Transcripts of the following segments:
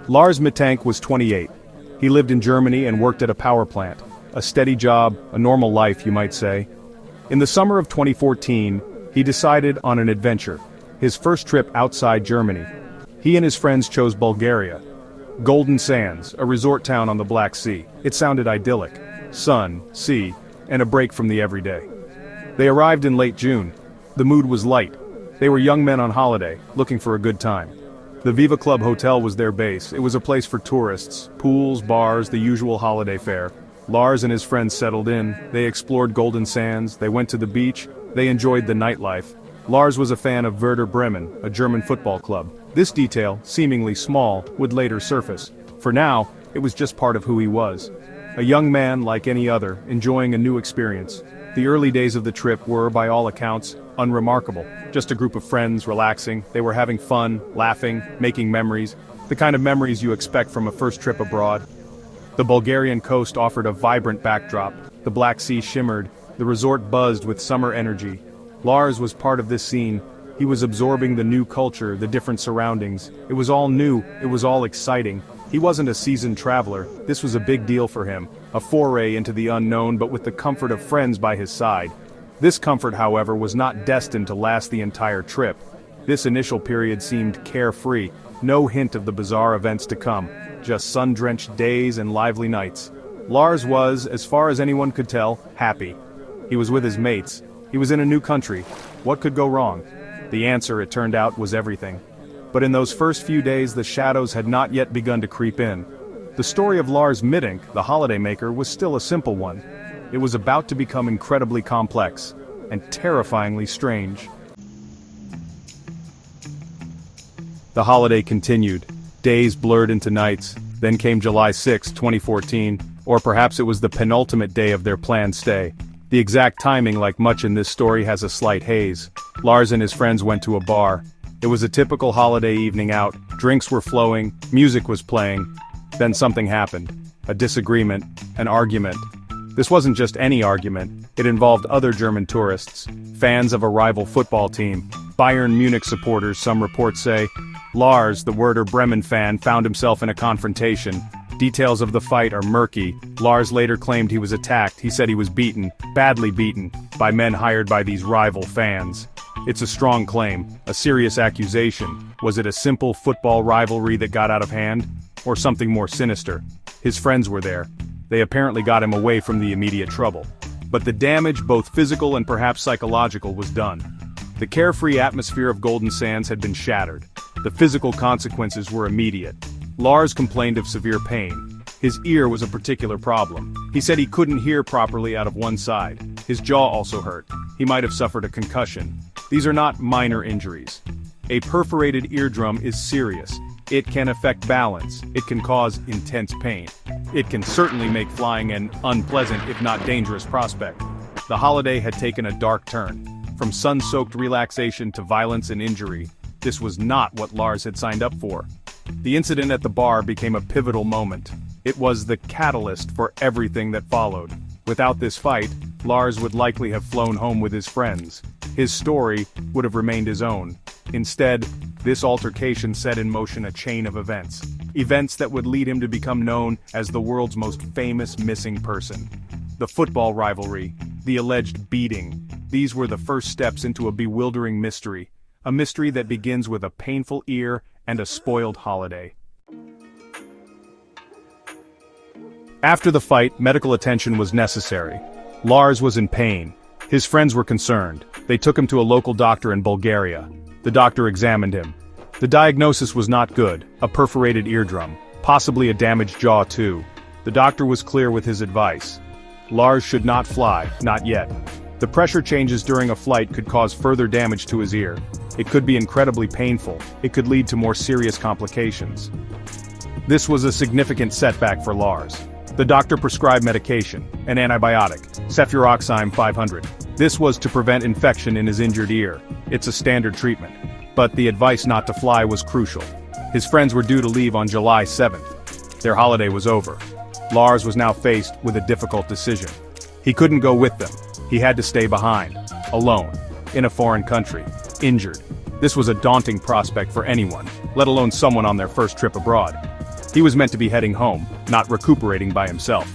Lars Mittank was 28. He lived in Germany and worked at a power plant. A steady job, a normal life, you might say. In the summer of 2014, he decided on an adventure. His first trip outside Germany. He and his friends chose Bulgaria. Golden Sands, a resort town on the Black Sea. It sounded idyllic. Sun, sea, and a break from the everyday. They arrived in late June. The mood was light. They were young men on holiday, looking for a good time. The Viva Club Hotel was their base. It was a place for tourists, pools, bars, the usual holiday fare. Lars and his friends settled in, they explored Golden Sands, they went to the beach, they enjoyed the nightlife. Lars was a fan of Werder Bremen, a German football club. This detail, seemingly small, would later surface. For now, it was just part of who he was. A young man like any other, enjoying a new experience. The early days of the trip were, by all accounts, unremarkable. Just a group of friends, relaxing, they were having fun, laughing, making memories, the kind of memories you expect from a first trip abroad. The Bulgarian coast offered a vibrant backdrop, the Black Sea shimmered, the resort buzzed with summer energy. Lars was part of this scene. He was absorbing the new culture, the different surroundings. It was all new, it was all exciting. He wasn't a seasoned traveler, this was a big deal for him, a foray into the unknown but with the comfort of friends by his side. This comfort, however, was not destined to last the entire trip. This initial period seemed carefree, no hint of the bizarre events to come, just sun-drenched days and lively nights. Lars was, as far as anyone could tell, happy. He was with his mates. He was in a new country. What could go wrong? The answer, it turned out, was everything. But in those first few days the shadows had not yet begun to creep in. The story of Lars Mittank, the holiday maker, was still a simple one. It was about to become incredibly complex, and terrifyingly strange. The holiday continued. Days blurred into nights. Then came July 6, 2014, or perhaps it was the penultimate day of their planned stay. The exact timing, like much in this story, has a slight haze. Lars and his friends went to a bar. It was a typical holiday evening out. Drinks were flowing, music was playing. Then something happened. A disagreement, an argument. This wasn't just any argument, it involved other German tourists, fans of a rival football team, Bayern Munich supporters, some reports say. Lars, the Werder Bremen fan, found himself in a confrontation. Details of the fight are murky. Lars later claimed he was attacked. He said he was beaten, badly beaten, by men hired by these rival fans. It's a strong claim, a serious accusation. Was it a simple football rivalry that got out of hand? Or something more sinister? His friends were there. They apparently got him away from the immediate trouble. But the damage, both physical and perhaps psychological, was done. The carefree atmosphere of Golden Sands had been shattered. The physical consequences were immediate. Lars complained of severe pain. His ear was a particular problem. He said he couldn't hear properly out of one side. His jaw also hurt. He might have suffered a concussion. These are not minor injuries. A perforated eardrum is serious. It can affect balance. It can cause intense pain. It can certainly make flying an unpleasant, if not dangerous, prospect. The holiday had taken a dark turn. From sun-soaked relaxation to violence and injury, this was not what Lars had signed up for. The incident at the bar became a pivotal moment. It was the catalyst for everything that followed. Without this fight, Lars would likely have flown home with his friends. His story would have remained his own. Instead, this altercation set in motion a chain of events. Events that would lead him to become known as the world's most famous missing person. The football rivalry, the alleged beating. These were the first steps into a bewildering mystery. A mystery that begins with a painful ear and a spoiled holiday. After the fight, medical attention was necessary. Lars was in pain. His friends were concerned. They took him to a local doctor in Bulgaria. The doctor examined him. The diagnosis was not good, a perforated eardrum, possibly a damaged jaw too. The doctor was clear with his advice. Lars should not fly, not yet. The pressure changes during a flight could cause further damage to his ear. It could be incredibly painful. It could lead to more serious complications. This was a significant setback for Lars. The doctor prescribed medication, an antibiotic, cefuroxime 500. This was to prevent infection in his injured ear. It's a standard treatment. But the advice not to fly was crucial. His friends were due to leave on July 7th. Their holiday was over. Lars was now faced with a difficult decision. He couldn't go with them. He had to stay behind, alone, in a foreign country, injured. This was a daunting prospect for anyone, let alone someone on their first trip abroad. He was meant to be heading home, not recuperating by himself.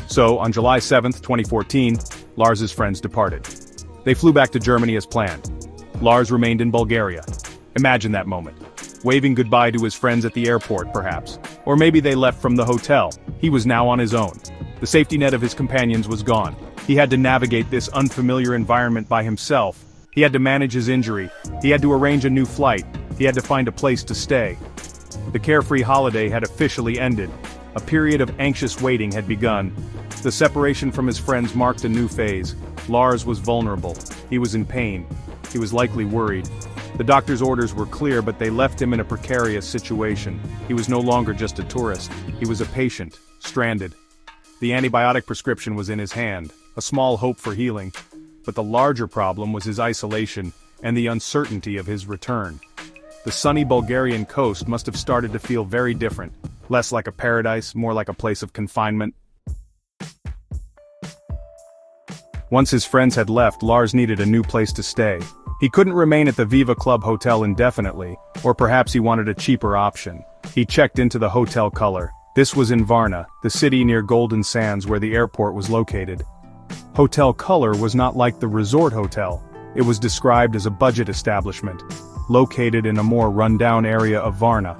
So, on July 7, 2014, Lars's friends departed. They flew back to Germany as planned. Lars remained in Bulgaria. Imagine that moment. Waving goodbye to his friends at the airport, perhaps. Or maybe they left from the hotel. He was now on his own. The safety net of his companions was gone. He had to navigate this unfamiliar environment by himself. He had to manage his injury. He had to arrange a new flight. He had to find a place to stay. The carefree holiday had officially ended. A period of anxious waiting had begun. The separation from his friends marked a new phase. Lars was vulnerable. He was in pain. He was likely worried. The doctor's orders were clear, but they left him in a precarious situation. He was no longer just a tourist. He was a patient, stranded. The antibiotic prescription was in his hand, a small hope for healing. But the larger problem was his isolation and the uncertainty of his return. The sunny Bulgarian coast must have started to feel very different, less like a paradise, more like a place of confinement. Once his friends had left, Lars needed a new place to stay. He couldn't remain at the Viva Club Hotel indefinitely, or perhaps he wanted a cheaper option. He checked into the Hotel Color. This was in Varna, the city near Golden Sands where the airport was located. Hotel Color was not like the resort hotel. It was described as a budget establishment, located in a more rundown area of Varna.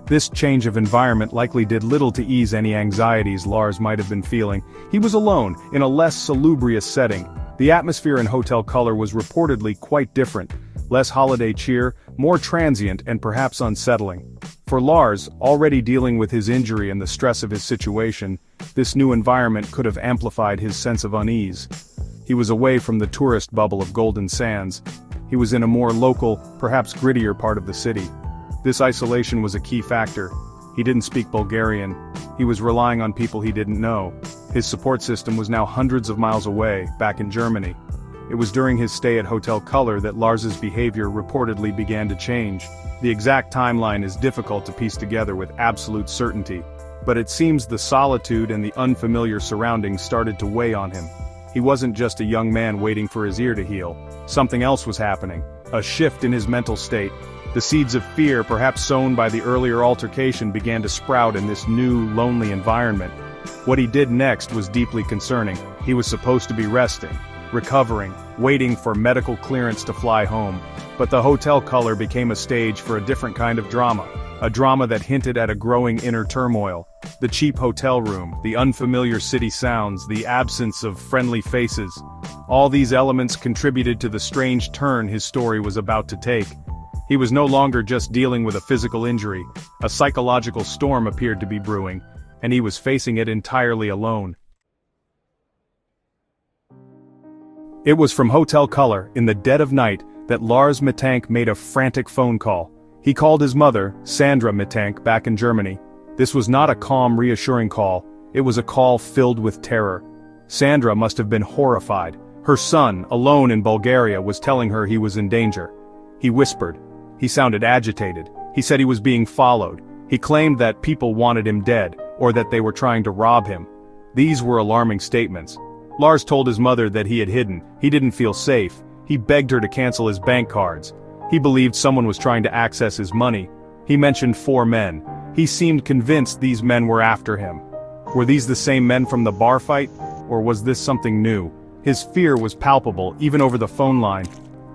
This change of environment likely did little to ease any anxieties Lars might have been feeling. He was alone, in a less salubrious setting. The atmosphere in Hotel Color was reportedly quite different, less holiday cheer, more transient and perhaps unsettling. For Lars, already dealing with his injury and the stress of his situation, this new environment could have amplified his sense of unease. He was away from the tourist bubble of Golden Sands. He was in a more local, perhaps grittier part of the city. This isolation was a key factor. He didn't speak Bulgarian. He was relying on people he didn't know. His support system was now hundreds of miles away, back in Germany. It was during his stay at Hotel Color that Lars's behavior reportedly began to change. The exact timeline is difficult to piece together with absolute certainty, but it seems the solitude and the unfamiliar surroundings started to weigh on him. He wasn't just a young man waiting for his ear to heal. Something else was happening, a shift in his mental state. The seeds of fear, perhaps sown by the earlier altercation, began to sprout in this new, lonely environment. What he did next was deeply concerning. He was supposed to be resting, recovering, waiting for medical clearance to fly home. But the Hotel Color became a stage for a different kind of drama, a drama that hinted at a growing inner turmoil. The cheap hotel room, the unfamiliar city sounds, the absence of friendly faces. All these elements contributed to the strange turn his story was about to take. He was no longer just dealing with a physical injury. A psychological storm appeared to be brewing, and he was facing it entirely alone. It was from Hotel Color, in the dead of night, that Lars Mittank made a frantic phone call. He called his mother, Sandra Mittank, back in Germany. This was not a calm, reassuring call. It was a call filled with terror. Sandra must have been horrified. Her son, alone in Bulgaria, was telling her he was in danger. He whispered. He sounded agitated. He said he was being followed. He claimed that people wanted him dead, or that they were trying to rob him. These were alarming statements. Lars told his mother that he had hidden. He didn't feel safe. He begged her to cancel his bank cards. He believed someone was trying to access his money. He mentioned 4 men. He seemed convinced these men were after him. Were these the same men from the bar fight? Or was this something new? His fear was palpable, even over the phone line.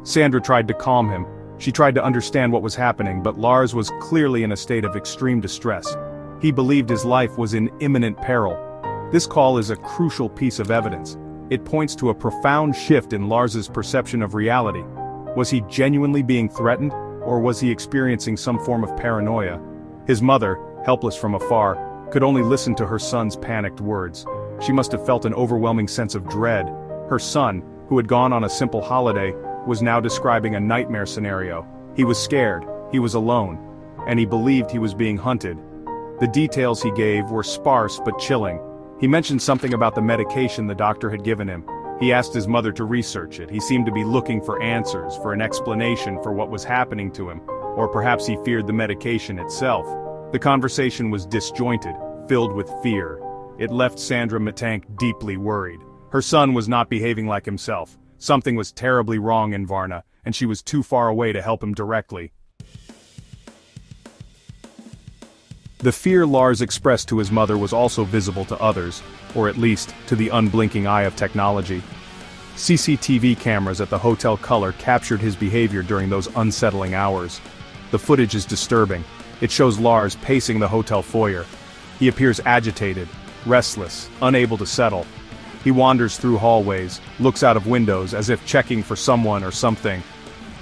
Sandra tried to calm him. She tried to understand what was happening, but Lars was clearly in a state of extreme distress. He believed his life was in imminent peril. This call is a crucial piece of evidence. It points to a profound shift in Lars's perception of reality. Was he genuinely being threatened, or was he experiencing some form of paranoia? His mother, helpless from afar, could only listen to her son's panicked words. She must have felt an overwhelming sense of dread. Her son, who had gone on a simple holiday, was now describing a nightmare scenario. He was scared, he was alone, and he believed he was being hunted. The details he gave were sparse but chilling. He mentioned something about the medication the doctor had given him. He asked his mother to research it. He seemed to be looking for answers, for an explanation for what was happening to him, or perhaps he feared the medication itself. The conversation was disjointed, filled with fear. It left Sandra Mittank deeply worried. Her son was not behaving like himself. Something was terribly wrong in Varna, and she was too far away to help him directly. The fear Lars expressed to his mother was also visible to others, or at least, to the unblinking eye of technology. CCTV cameras at the Hotel Color captured his behavior during those unsettling hours. The footage is disturbing. It shows Lars pacing the hotel foyer. He appears agitated, restless, unable to settle. He wanders through hallways, looks out of windows as if checking for someone or something.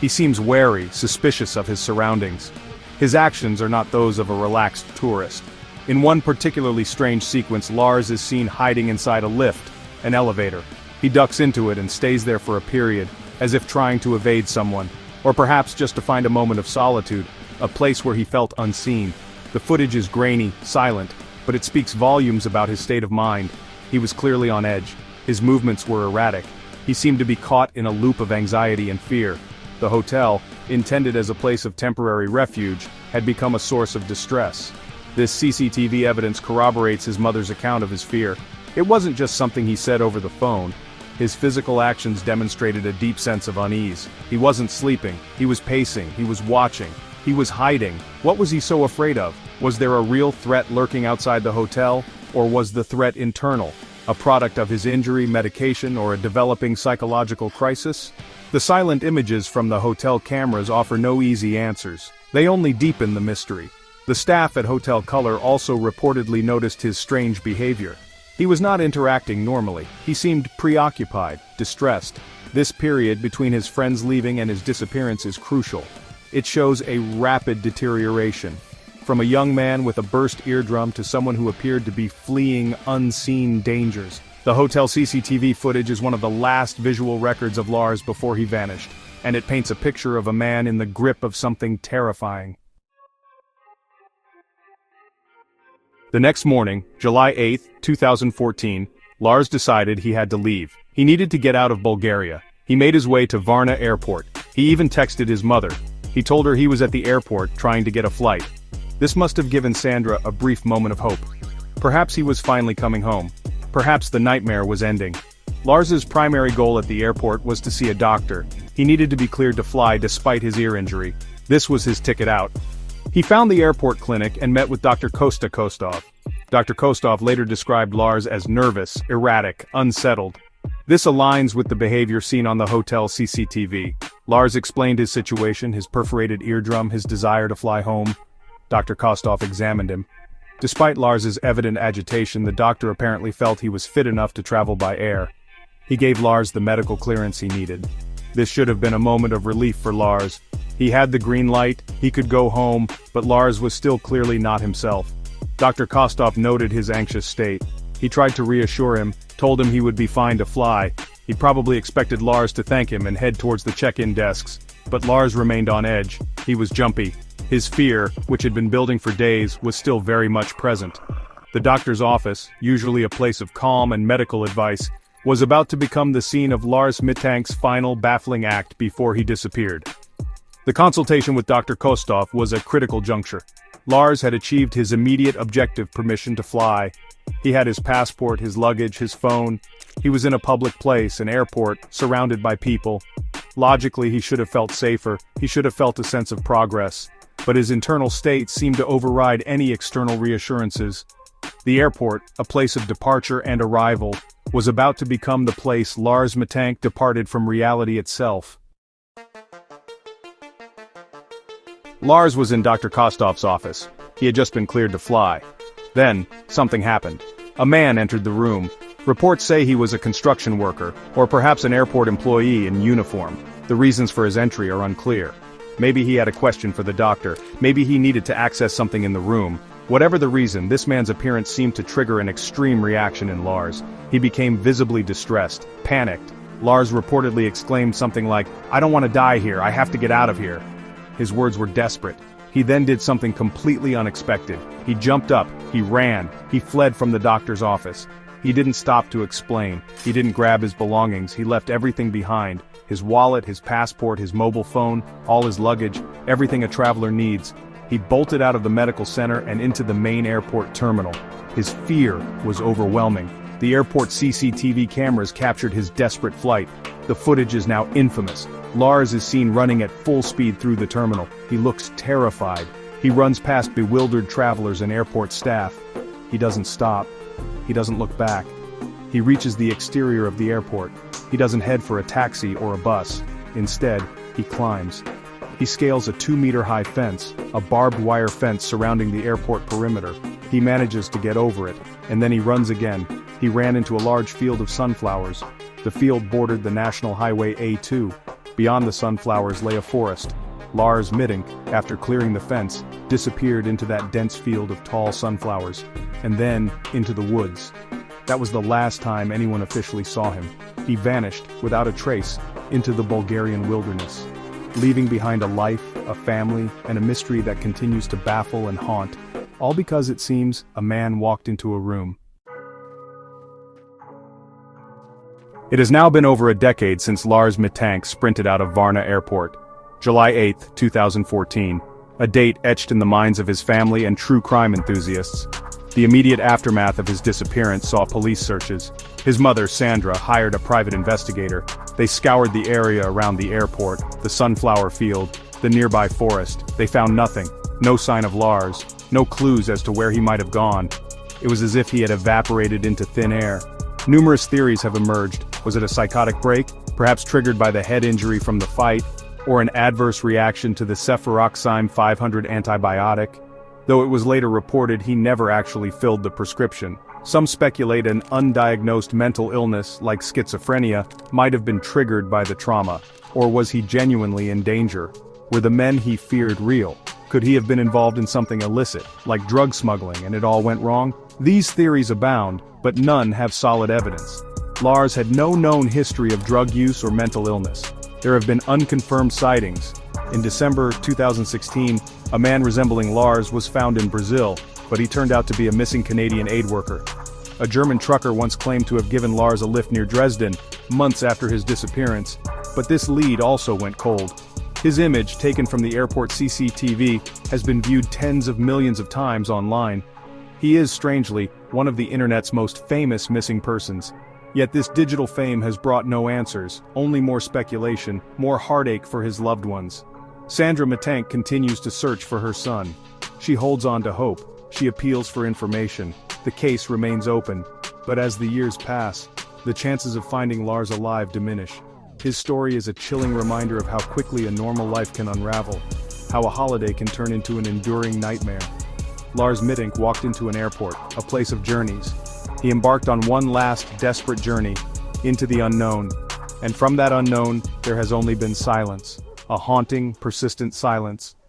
He seems wary, suspicious of his surroundings. His actions are not those of a relaxed tourist. In one particularly strange sequence, Lars is seen hiding inside a lift, an elevator. He ducks into it and stays there for a period, as if trying to evade someone, or perhaps just to find a moment of solitude, a place where he felt unseen. The footage is grainy, silent, but it speaks volumes about his state of mind. He was clearly on edge. His movements were erratic. He seemed to be caught in a loop of anxiety and fear. The hotel, intended as a place of temporary refuge, had become a source of distress. This CCTV evidence corroborates his mother's account of his fear. It wasn't just something he said over the phone. His physical actions demonstrated a deep sense of unease. He wasn't sleeping, he was pacing, he was watching, he was hiding. What was he so afraid of? Was there a real threat lurking outside the hotel, or was the threat internal, a product of his injury, medication, or a developing psychological crisis? The silent images from the hotel cameras offer no easy answers. They only deepen the mystery. The staff at Hotel Color also reportedly noticed his strange behavior. He was not interacting normally. He seemed preoccupied, distressed. This period between his friends leaving and his disappearance is crucial. It shows a rapid deterioration. From a young man with a burst eardrum to someone who appeared to be fleeing unseen dangers. The hotel CCTV footage is one of the last visual records of Lars before he vanished, and it paints a picture of a man in the grip of something terrifying. The next morning, July 8, 2014, Lars decided he had to leave. He needed to get out of Bulgaria. He made his way to Varna Airport. He even texted his mother. He told her he was at the airport trying to get a flight. This must have given Sandra a brief moment of hope. Perhaps he was finally coming home. Perhaps the nightmare was ending. Lars's primary goal at the airport was to see a doctor. He needed to be cleared to fly despite his ear injury. This was his ticket out. He found the airport clinic and met with Dr. Kostov. Dr. Kostov later described Lars as nervous, erratic, unsettled. This aligns with the behavior seen on the hotel CCTV. Lars explained his situation, his perforated eardrum, his desire to fly home. Dr. Kostov examined him. Despite Lars's evident agitation, the doctor apparently felt he was fit enough to travel by air. He gave Lars the medical clearance he needed. This should have been a moment of relief for Lars. He had the green light, he could go home, but Lars was still clearly not himself. Dr. Kostov noted his anxious state. He tried to reassure him, told him he would be fine to fly. He probably expected Lars to thank him and head towards the check-in desks. But Lars remained on edge. He was jumpy. His fear, which had been building for days, was still very much present. The doctor's office, usually a place of calm and medical advice, was about to become the scene of Lars Mittank's final baffling act before he disappeared. The consultation with Dr. Kostov was a critical juncture. Lars had achieved his immediate objective, permission to fly. He had his passport, his luggage, his phone. He was in a public place, an airport, surrounded by people. Logically, he should have felt safer. He should have felt a sense of progress. But his internal state seemed to override any external reassurances. The airport, a place of departure and arrival, was about to become the place Lars Mittank departed from reality itself. Lars was in Dr. Kostov's office. He had just been cleared to fly. Then, something happened. A man entered the room. Reports say he was a construction worker, or perhaps an airport employee in uniform. The reasons for his entry are unclear. Maybe he had a question for the doctor. Maybe he needed to access something in the room. Whatever the reason, this man's appearance seemed to trigger an extreme reaction in Lars. He became visibly distressed, panicked. Lars reportedly exclaimed something like, "I don't want to die here, I have to get out of here." His words were desperate. He then did something completely unexpected. He jumped up, he ran, he fled from the doctor's office. He didn't stop to explain. He didn't grab his belongings, he left everything behind. His wallet, his passport, his mobile phone, all his luggage, everything a traveler needs. He bolted out of the medical center and into the main airport terminal. His fear was overwhelming. The airport CCTV cameras captured his desperate flight. The footage is now infamous. Lars is seen running at full speed through the terminal. He looks terrified. He runs past bewildered travelers and airport staff. He doesn't stop. He doesn't look back. He reaches the exterior of the airport. He doesn't head for a taxi or a bus. Instead, he climbs. He scales a 2-meter-high fence, a barbed wire fence surrounding the airport perimeter. He manages to get over it, and then he runs again. He ran into a large field of sunflowers. The field bordered the National Highway A2. Beyond the sunflowers lay a forest. Lars Mittank, after clearing the fence, disappeared into that dense field of tall sunflowers, and then into the woods. That was the last time anyone officially saw him. He vanished, without a trace, into the Bulgarian wilderness, leaving behind a life, a family, and a mystery that continues to baffle and haunt, all because it seems a man walked into a room. It has now been over a decade since Lars Mittank sprinted out of Varna Airport. July 8, 2014, a date etched in the minds of his family and true crime enthusiasts. The immediate aftermath of his disappearance saw police searches. His mother, Sandra, hired a private investigator. They scoured the area around the airport, the sunflower field, the nearby forest. They found nothing. No sign of Lars. No clues as to where he might have gone. It was as if he had evaporated into thin air. Numerous theories have emerged. Was it a psychotic break, perhaps triggered by the head injury from the fight, or an adverse reaction to the cefuroxime 500 antibiotic? Though it was later reported he never actually filled the prescription. Some speculate an undiagnosed mental illness, like schizophrenia, might have been triggered by the trauma. Or was he genuinely in danger? Were the men he feared real? Could he have been involved in something illicit, like drug smuggling, and it all went wrong? These theories abound, but none have solid evidence. Lars had no known history of drug use or mental illness. There have been unconfirmed sightings. In December 2016, a man resembling Lars was found in Brazil, but he turned out to be a missing Canadian aid worker. A German trucker once claimed to have given Lars a lift near Dresden, months after his disappearance, but this lead also went cold. His image, taken from the airport CCTV, has been viewed tens of millions of times online. He is, strangely, one of the internet's most famous missing persons. Yet this digital fame has brought no answers, only more speculation, more heartache for his loved ones. Sandra Mittank continues to search for her son. She holds on to hope. She appeals for information. The case remains open. But as the years pass, the chances of finding Lars alive diminish. His story is a chilling reminder of how quickly a normal life can unravel, how a holiday can turn into an enduring nightmare. Lars Mittank walked into an airport, a place of journeys. He embarked on one last desperate journey, into the unknown. And from that unknown, there has only been silence. A haunting, persistent silence.